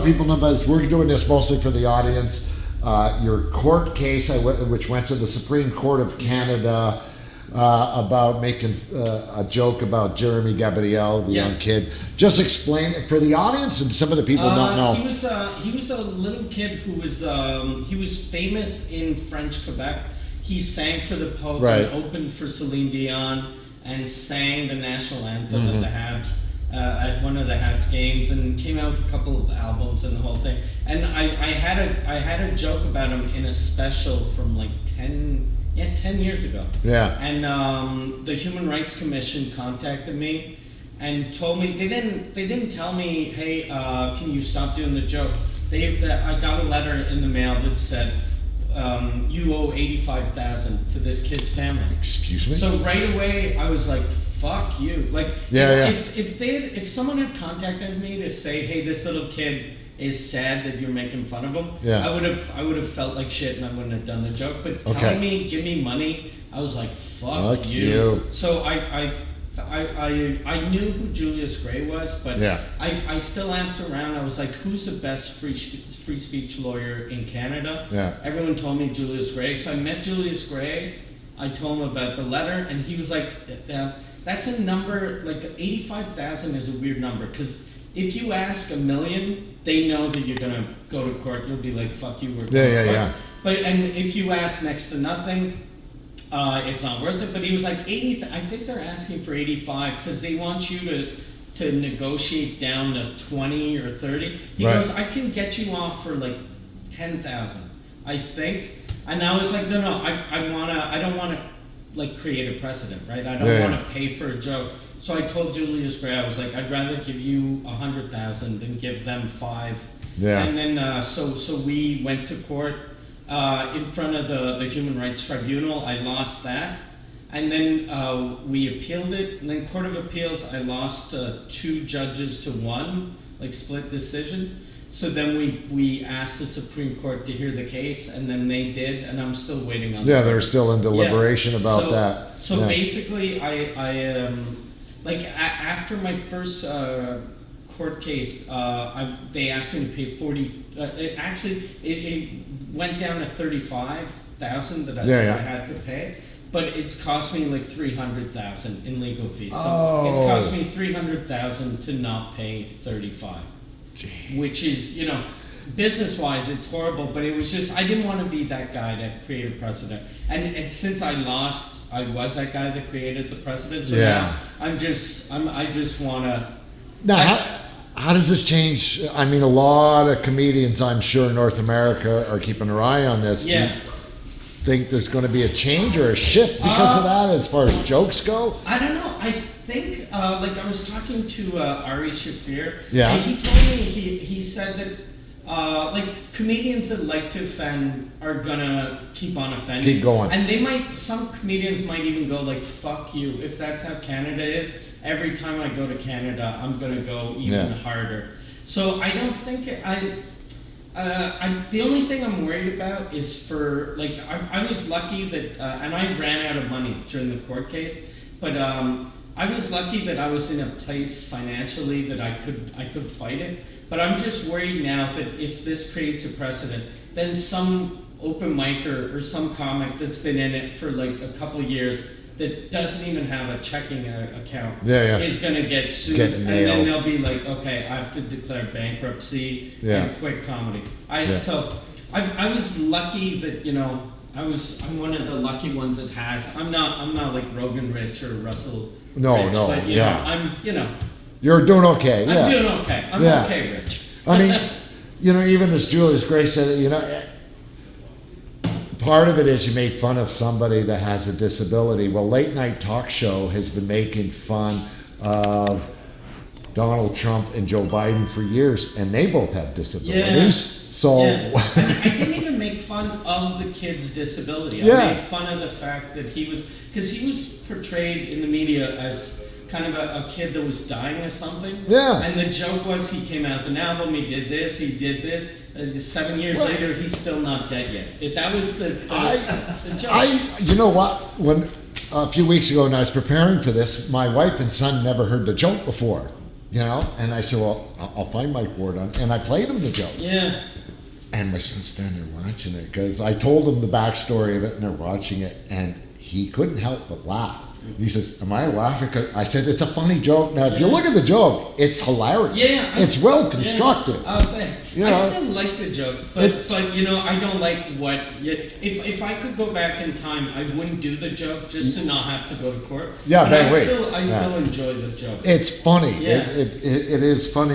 people know about this. We're doing this mostly for the audience. Your court case, which went to the Supreme Court of Canada, about making a joke about Jeremy Gabriel, the young kid. Just explain it for the audience and some of the people don't know. He was a little kid who was he was famous in French Quebec. He sang for the Pope and opened for Celine Dion and sang the national anthem at the Habs. At one of the Habs games, and came out with a couple of albums and the whole thing. And I had a joke about him in a special from like 10 years ago. Yeah. And the Human Rights Commission contacted me and told me they didn't tell me, hey, can you stop doing the joke? I got a letter in the mail that said, you owe $85,000 to this kid's family. Excuse me? So right away I was like, fuck you. Like, if someone had contacted me to say, hey, this little kid is sad that you're making fun of him, I would have felt like shit and I wouldn't have done the joke. But telling me, give me money, I was like, fuck you. So I knew who Julius Gray was, but I still asked around. I was like, who's the best free speech lawyer in Canada? Everyone told me Julius Gray. So I met Julius Gray. I told him about the letter, and he was like, that's a number, like 85,000 is a weird number, because if you ask $1 million, they know that you're going to go to court. You'll be like, fuck you, we're going to court. But, and if you ask next to nothing, it's not worth it. But he was like, I think they're asking for 85 because they want you to negotiate down to 20 or 30. He goes, I can get you off for like 10,000, I think. And I was like, no, I don't want to like create a precedent, right? I don't want to pay for a joke. So I told Julius Gray, I was like, I'd rather give you 100,000 than give them 5. And then so we went to court in front of the Human Rights Tribunal. I lost that, and then we appealed it. And then Court of Appeals, I lost 2 judges to 1, like split decision. So then we asked the Supreme Court to hear the case, and then they did, and I'm still waiting on. Yeah, they're still in deliberation about that. So basically, I like after my first court case, they asked me to pay 40. It went down to 35,000 that I had to pay. But it's cost me like 300,000 in legal fees. So it's cost me 300,000 to not pay 35. Which is, business-wise, it's horrible, but it was just, I didn't want to be that guy that created precedent. And since I lost, I was that guy that created the precedent. So now I just want to... Now, how does this change? I mean, a lot of comedians, I'm sure, in North America are keeping their eye on this. Yeah. Do you think there's going to be a change or a shift because of that as far as jokes go? I don't know. I think, like I was talking to Ari Shafir, and he told me, he said that like comedians that like to offend are gonna keep on offending. Keep going. And some comedians might even go like, fuck you, if that's how Canada is, every time I go to Canada, I'm gonna go even harder. So I don't think, the only thing I'm worried about is for, like, I was lucky that, and I ran out of money during the court case, but I was lucky that I was in a place financially that I could fight it. But I'm just worried now that if this creates a precedent, then some open micer or some comic that's been in it for like a couple years that doesn't even have a checking account is going to get sued. And then they'll be like, okay, I have to declare bankruptcy and quit comedy. So I was lucky that, I'm one of the lucky ones that has. I'm not like Rogan Rich or Russell Rich, but I'm, You're doing okay. I'm doing okay. I'm okay, Rich. I mean, even as Julius Gray said, part of it is you made fun of somebody that has a disability. Well, Late Night Talk Show has been making fun of Donald Trump and Joe Biden for years, and they both have disabilities. So I didn't even make fun of the kid's disability. I made fun of the fact that because he was portrayed in the media as kind of a kid that was dying of something. Yeah. And the joke was he came out with an album, he did this. 7 years later, he's still not dead yet. That was the joke. You know what? When a few weeks ago when I was preparing for this, my wife and son never heard the joke before. You know, and I said, well, I'll find Mike Ward on, and I played him the joke. Yeah. And my son's standing there watching it because I told him the backstory of it, and they're watching it, and he couldn't help but laugh. He says, "Am I laughing?" Because I said, "It's a funny joke." Now, if you look at the joke, it's hilarious. Yeah, it's well constructed. Yeah. Oh, thanks. You know, I still like the joke, but you know, I don't like what. If I could go back in time, I wouldn't do the joke just to not have to go to court. Yeah, but I still enjoy the joke. It's funny. Yeah. It is funny.